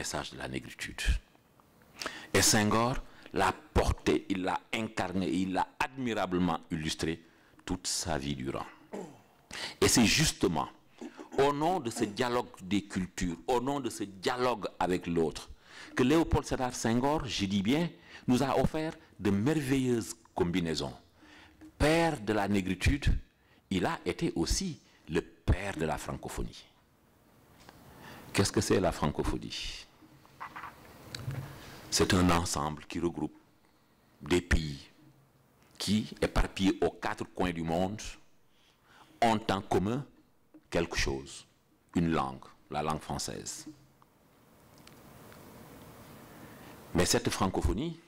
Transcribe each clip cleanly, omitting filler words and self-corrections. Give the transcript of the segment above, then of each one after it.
message de la négritude. Et Senghor l'a porté, il l'a incarné, il l'a admirablement illustré toute sa vie durant. Et c'est justement au nom de ce dialogue des cultures, au nom de ce dialogue avec l'autre, que Léopold Sédar Senghor, je dis bien, nous a offert de merveilleuses combinaisons. Père de la négritude, il a été aussi le père de la francophonie. Qu'est-ce que c'est la francophonie? C'est un ensemble qui regroupe des pays qui, éparpillés aux 4 coins du monde, ont en commun quelque chose, une langue, la langue française. Mais cette francophonie,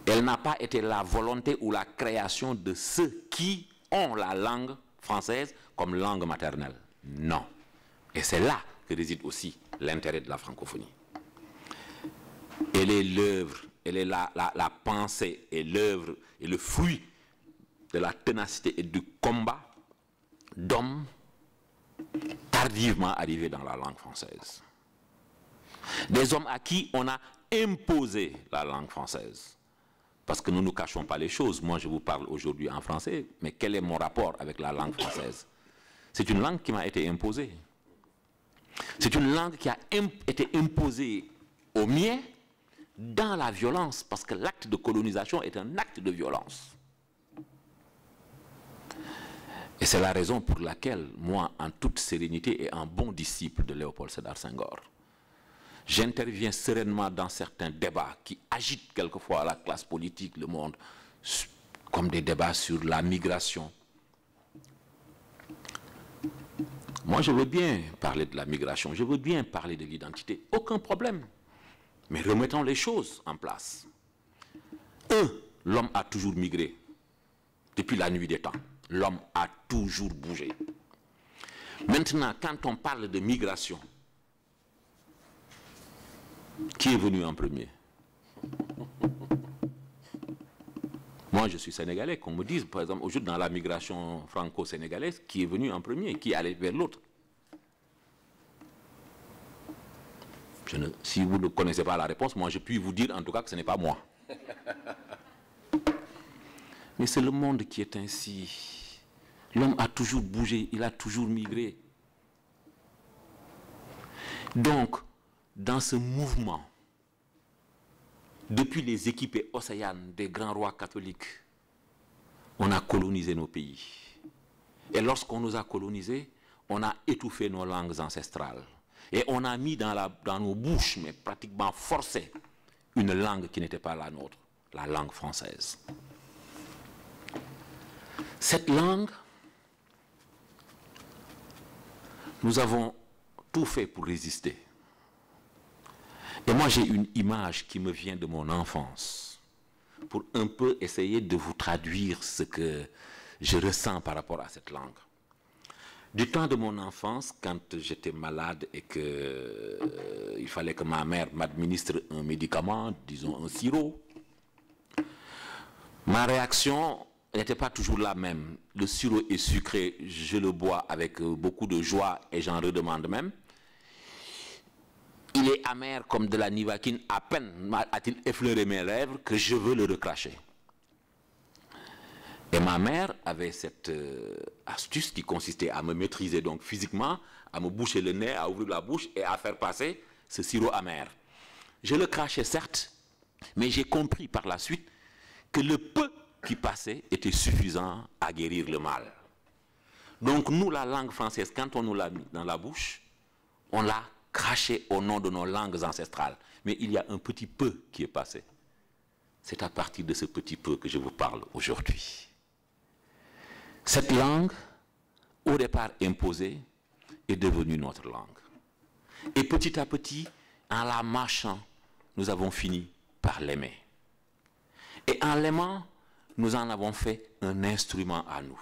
elle n'a pas été la volonté ou la création de ceux qui ont la langue française comme langue maternelle. Non. Et c'est là que réside aussi l'intérêt de la francophonie. Elle est l'œuvre, elle est la pensée et l'œuvre et le fruit de la ténacité et du combat d'hommes tardivement arrivés dans la langue française. Des hommes à qui on a imposé la langue française. Parce que nous ne nous cachons pas les choses. Moi, je vous parle aujourd'hui en français, mais quel est mon rapport avec la langue française? C'est une langue qui m'a été imposée. C'est une langue qui a été imposée au mien dans la violence, parce que l'acte de colonisation est un acte de violence. Et c'est la raison pour laquelle, moi, en toute sérénité et en bon disciple de Léopold Sédar Senghor, j'interviens sereinement dans certains débats qui agitent quelquefois la classe politique, le monde, comme des débats sur la migration. Moi, je veux bien parler de la migration, je veux bien parler de l'identité, aucun problème. Mais remettons les choses en place. L'homme a toujours migré, depuis la nuit des temps. L'homme a toujours bougé. Maintenant, quand on parle de migration, qui est venu en premier? Moi, je suis sénégalais, qu'on me dise, par exemple, aujourd'hui dans la migration franco-sénégalaise, qui est venu en premier, qui est allé vers l'autre? Si vous ne connaissez pas la réponse, moi je puis vous dire en tout cas que ce n'est pas moi. Mais c'est le monde qui est ainsi. L'homme a toujours bougé, il a toujours migré. Donc, dans ce mouvement, depuis les équipées océanes des grands rois catholiques, on a colonisé nos pays. Et lorsqu'on nous a colonisés, on a étouffé nos langues ancestrales. Et on a mis dans nos bouches, mais pratiquement forcé, une langue qui n'était pas la nôtre, la langue française. Cette langue, nous avons tout fait pour résister. Et moi, j'ai une image qui me vient de mon enfance, pour un peu essayer de vous traduire ce que je ressens par rapport à cette langue. Du temps de mon enfance, quand j'étais malade et qu'il fallait que ma mère m'administre un médicament, disons un sirop, ma réaction n'était pas toujours la même. Le sirop est sucré, je le bois avec beaucoup de joie et j'en redemande même. Il est amer comme de la nivaquine, à peine a-t-il effleuré mes lèvres que je veux le recracher. Et ma mère avait cette astuce qui consistait à me maîtriser donc physiquement, à me boucher le nez, à ouvrir la bouche et à faire passer ce sirop amer. Je le crachais certes, mais j'ai compris par la suite que le peu qui passait était suffisant à guérir le mal. Donc nous, la langue française, quand on nous l'a mis dans la bouche, on l'a craché au nom de nos langues ancestrales. Mais il y a un petit peu qui est passé. C'est à partir de ce petit peu que je vous parle aujourd'hui. Cette langue, au départ imposée, est devenue notre langue. Et petit à petit, en la mâchant, nous avons fini par l'aimer. Et en l'aimant, nous en avons fait un instrument à nous.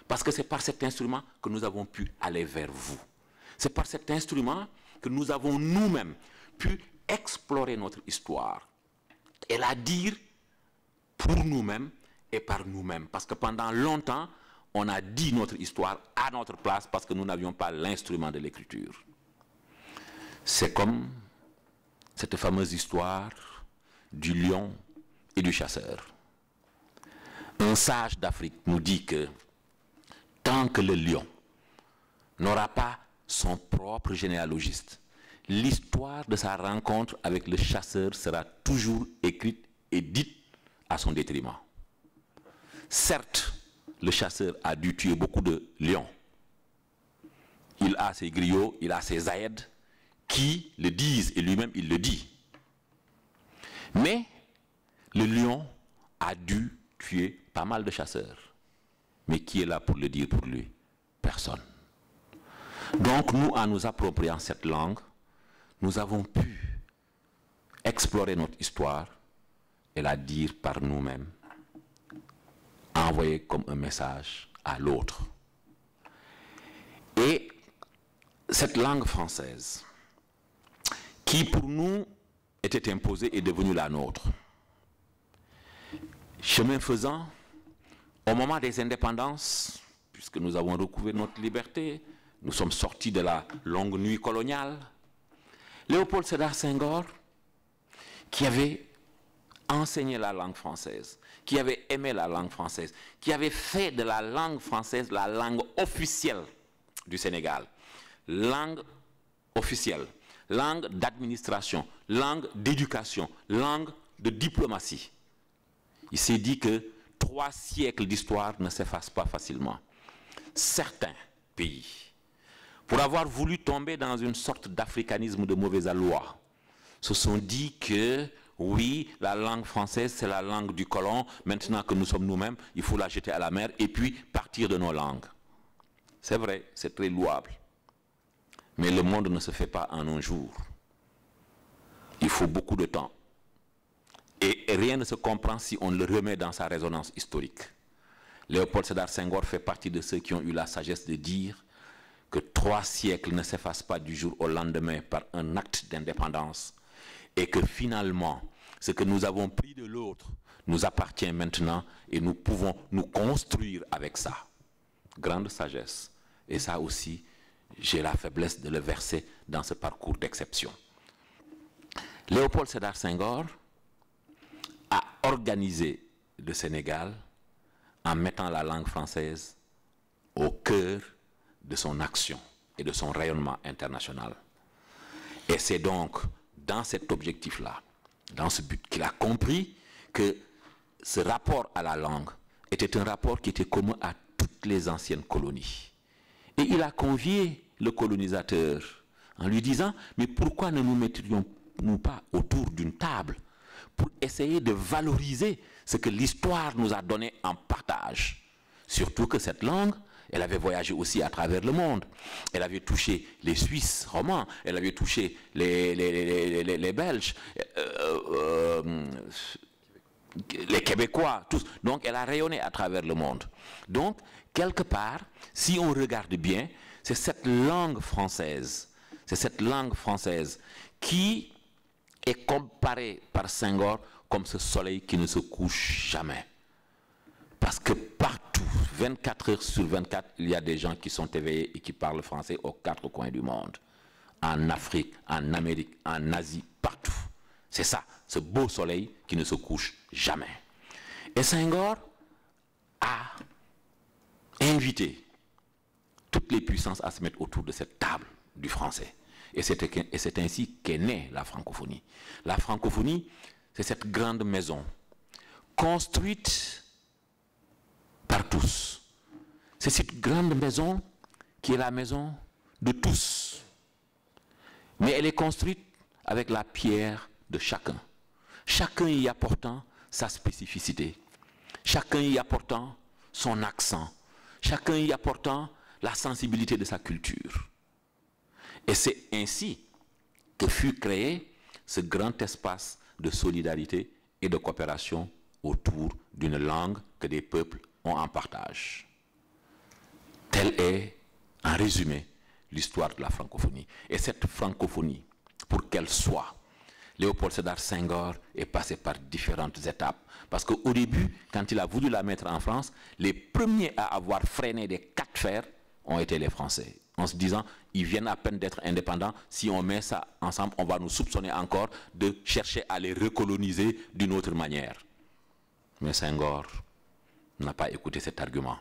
Parce que c'est par cet instrument que nous avons pu aller vers vous. C'est par cet instrument que nous avons nous-mêmes pu explorer notre histoire et la dire pour nous-mêmes et par nous-mêmes. Parce que pendant longtemps, on a dit notre histoire à notre place parce que nous n'avions pas l'instrument de l'écriture. C'est comme cette fameuse histoire du lion et du chasseur. Un sage d'Afrique nous dit que tant que le lion n'aura pas son propre généalogiste, l'histoire de sa rencontre avec le chasseur sera toujours écrite et dite à son détriment. Certes, le chasseur a dû tuer beaucoup de lions. Il a ses griots, il a ses aèdes qui le disent, et lui-même il le dit. Mais le lion a dû tuer pas mal de chasseurs. Mais qui est là pour le dire pour lui? Personne. Donc nous, en nous appropriant cette langue, nous avons pu explorer notre histoire et la dire par nous-mêmes, envoyer comme un message à l'autre. Et cette langue française, qui pour nous était imposée, est devenue la nôtre. Chemin faisant, au moment des indépendances, puisque nous avons recouvert notre liberté, nous sommes sortis de la longue nuit coloniale, Léopold Sédar Senghor, qui avait enseigné la langue française, qui avait aimé la langue française, qui avait fait de la langue française la langue officielle du Sénégal, langue officielle, langue d'administration, langue d'éducation, langue de diplomatie. Il s'est dit que 3 siècles d'histoire ne s'effacent pas facilement. Certains pays, pour avoir voulu tomber dans une sorte d'africanisme de mauvaise aloi, se sont dit que oui, la langue française, c'est la langue du colon. Maintenant que nous sommes nous-mêmes, il faut la jeter à la mer et puis partir de nos langues. C'est vrai, c'est très louable. Mais le monde ne se fait pas en un jour. Il faut beaucoup de temps. Et rien ne se comprend si on le remet dans sa résonance historique. Léopold Sédar Senghor fait partie de ceux qui ont eu la sagesse de dire que 3 siècles ne s'effacent pas du jour au lendemain par un acte d'indépendance, et que finalement, ce que nous avons pris de l'autre nous appartient maintenant et nous pouvons nous construire avec ça. Grande sagesse. Et ça aussi, j'ai la faiblesse de le verser dans ce parcours d'exception. Léopold Sédar Senghor a organisé le Sénégal en mettant la langue française au cœur de son action et de son rayonnement international. Et c'est donc dans cet objectif-là, dans ce but, qu'il a compris que ce rapport à la langue était un rapport qui était commun à toutes les anciennes colonies. Et il a convié le colonisateur en lui disant, mais pourquoi ne nous mettrions-nous pas autour d'une table pour essayer de valoriser ce que l'histoire nous a donné en partage? Surtout que cette langue, elle avait voyagé aussi à travers le monde. Elle avait touché les Suisses romans, elle avait touché les Belges, les Québécois, tous. Donc elle a rayonné à travers le monde. Donc, quelque part, si on regarde bien, c'est cette langue française qui est comparée par Senghor comme ce soleil qui ne se couche jamais. Parce que partout, 24 heures sur 24, il y a des gens qui sont éveillés et qui parlent français aux 4 coins du monde. En Afrique, en Amérique, en Asie, partout. C'est ça, ce beau soleil qui ne se couche jamais. Et Senghor a invité toutes les puissances à se mettre autour de cette table du français. Et c'est ainsi qu'est née la francophonie. La francophonie, c'est cette grande maison construite par tous. C'est cette grande maison qui est la maison de tous. Mais elle est construite avec la pierre de chacun. Chacun y apportant sa spécificité. Chacun y apportant son accent. Chacun y apportant la sensibilité de sa culture. Et c'est ainsi que fut créé ce grand espace de solidarité et de coopération autour d'une langue que des peuples ont en partage. Telle est, en résumé, l'histoire de la francophonie. Et cette francophonie, pour qu'elle soit, Léopold Sédar Senghor est passé par différentes étapes. Parce qu'au début, quand il a voulu la mettre en France, les premiers à avoir freiné des 4 fers ont été les Français. en se disant, ils viennent à peine d'être indépendants, si on met ça ensemble, on va nous soupçonner encore de chercher à les recoloniser d'une autre manière. Mais Senghor n'a pas écouté cet argument.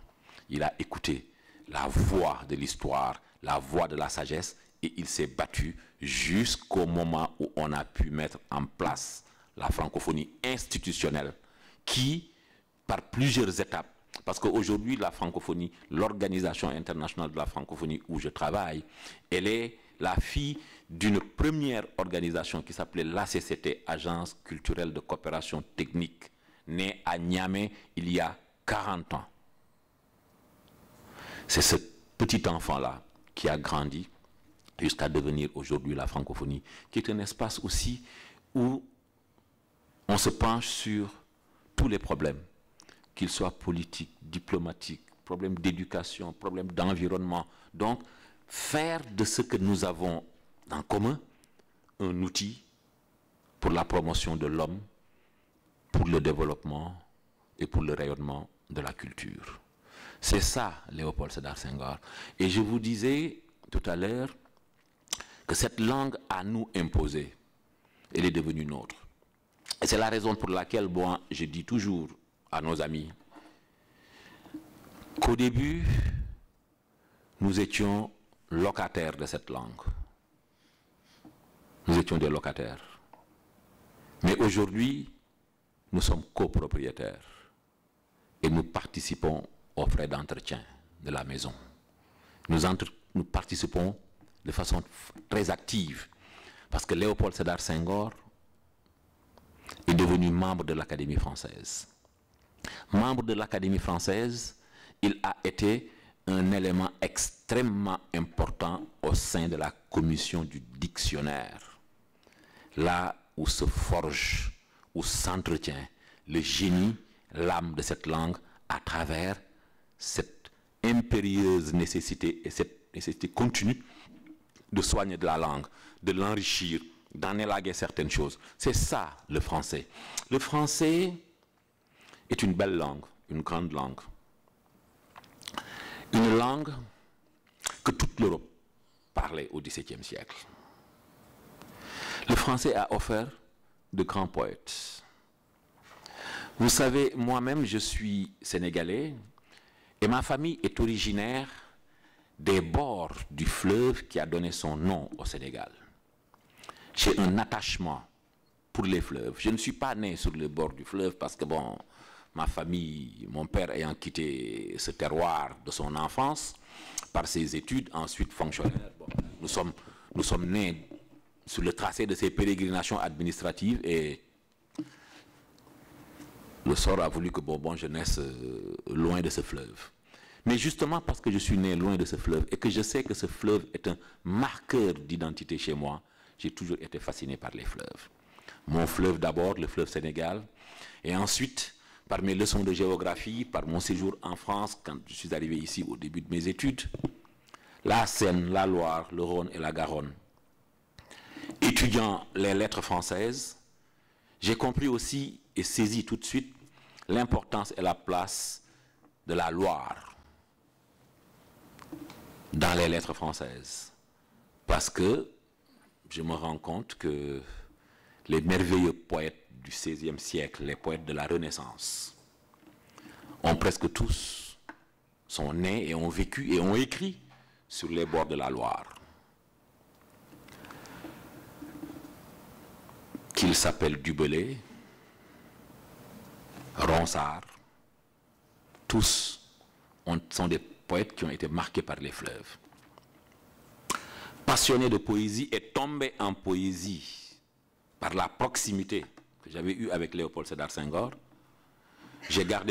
Il a écouté la voix de l'histoire, la voix de la sagesse, et il s'est battu jusqu'au moment où on a pu mettre en place la francophonie institutionnelle qui, par plusieurs étapes, parce qu'aujourd'hui, la francophonie, l'Organisation internationale de la francophonie où je travaille, elle est la fille d'une première organisation qui s'appelait l'ACCT, Agence culturelle de coopération technique, née à Niamey il y a 40 ans. C'est ce petit enfant-là qui a grandi jusqu'à devenir aujourd'hui la francophonie, qui est un espace aussi où on se penche sur tous les problèmes, qu'ils soient politiques, diplomatiques, problèmes d'éducation, problèmes d'environnement. Donc, faire de ce que nous avons en commun un outil pour la promotion de l'homme, pour le développement et pour le rayonnement de la culture. C'est ça, Léopold Sédar Senghor. Et je vous disais tout à l'heure que cette langue à nous imposée, elle est devenue nôtre. Et c'est la raison pour laquelle, moi, je dis toujours à nos amis qu'au début, nous étions locataires de cette langue. Nous étions des locataires. Mais aujourd'hui, nous sommes copropriétaires et nous participons aux frais d'entretien de la maison. Nous participons de façon très active parce que Léopold Sédar Senghor est devenu membre de l'Académie française. Membre de l'Académie française, il a été un élément extrêmement important au sein de la commission du dictionnaire, là où se forge, où s'entretient le génie, l'âme de cette langue à travers cette impérieuse nécessité et cette nécessité continue de soigner de la langue, de l'enrichir, d'en élaguer certaines choses. C'est ça le français. Le français est une belle langue, une grande langue. Une langue que toute l'Europe parlait au XVIIe siècle. Le français a offert de grands poètes. Vous savez, moi-même, je suis sénégalais et ma famille est originaire des bords du fleuve qui a donné son nom au Sénégal. J'ai un attachement pour les fleuves. Je ne suis pas né sur le bord du fleuve parce que, bon, ma famille, mon père ayant quitté ce terroir de son enfance par ses études, ensuite fonctionnaire, bon, nous sommes nés sur le tracé de ces pérégrinations administratives et le sort a voulu que Bourbon je naisse loin de ce fleuve. Mais justement parce que je suis né loin de ce fleuve et que je sais que ce fleuve est un marqueur d'identité chez moi, j'ai toujours été fasciné par les fleuves. Mon fleuve d'abord, le fleuve Sénégal, et ensuite, par mes leçons de géographie, par mon séjour en France, quand je suis arrivé ici au début de mes études, la Seine, la Loire, le Rhône et la Garonne. Étudiant les lettres françaises, j'ai compris aussi et saisi tout de suite l'importance et la place de la Loire dans les lettres françaises. Parce que je me rends compte que les merveilleux poètes du XVIe siècle, les poètes de la Renaissance, ont presque tous, sont nés et ont vécu et ont écrit sur les bords de la Loire. Qu'ils s'appellent Du Bellay, Ronsard, tous sont des poètes qui ont été marqués par les fleuves. Passionné de poésie et tombé en poésie par la proximité que j'avais eue avec Léopold Sédar Senghor, j'ai gardé